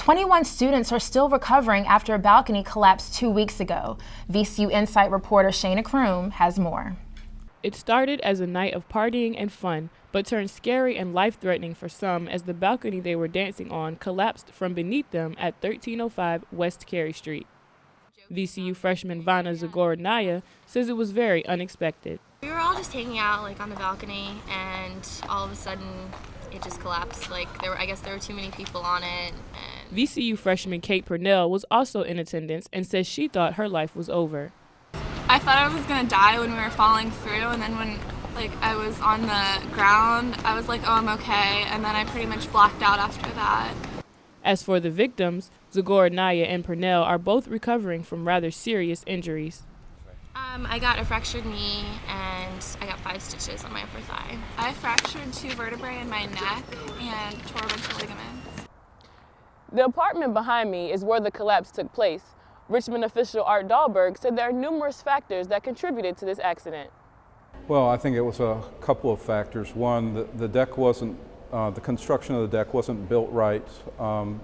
21 students are still recovering after a balcony collapsed 2 weeks ago. VCU Insight reporter Shayna Kroom has more. It started as a night of partying and fun, but turned scary and life-threatening for some as the balcony they were dancing on collapsed from beneath them at 1305 West Carey Street. VCU freshman Vana Zagorodnaya says it was very unexpected. We were all just hanging out on the balcony, and all of a sudden it just collapsed. I guess there were too many people on it. VCU freshman Kate Purnell was also in attendance and says she thought her life was over. I thought I was gonna die when we were falling through, and then when I was on the ground, I was like, oh, I'm okay, and then I pretty much blacked out after that. As for the victims, Zagorodnaya and Purnell are both recovering from rather serious injuries. I got a fractured knee and I got 5 stitches on my upper thigh. I fractured 2 vertebrae in my neck and tore a bunch of ligaments. The apartment behind me is where the collapse took place. Richmond official Art Dahlberg said there are numerous factors that contributed to this accident. Well, I think it was a couple of factors. One, the deck wasn't, the construction of the deck wasn't built right. And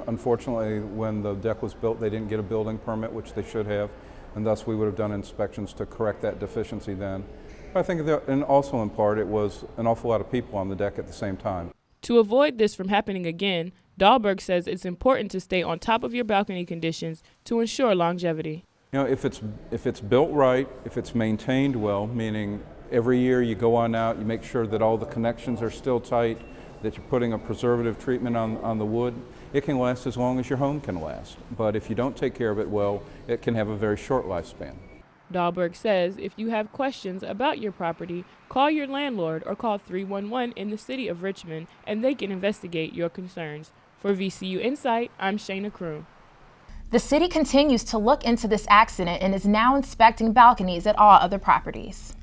unfortunately, when the deck was built, they didn't get a building permit, which they should have. And thus we would have done inspections to correct that deficiency then. But I think that, and also in part, it was an awful lot of people on the deck at the same time. To avoid this from happening again, Dahlberg says it's important to stay on top of your balcony conditions to ensure longevity. You know, if it's built right, if it's maintained well, meaning every year you go on out, you make sure that all the connections are still tight, that you're putting a preservative treatment on the wood, it can last as long as your home can last. But if you don't take care of it well, it can have a very short lifespan. Dahlberg says if you have questions about your property, call your landlord or call 311 in the city of Richmond and they can investigate your concerns. For VCU Insight, I'm Shayna Kroom. The city continues to look into this accident and is now inspecting balconies at all other properties.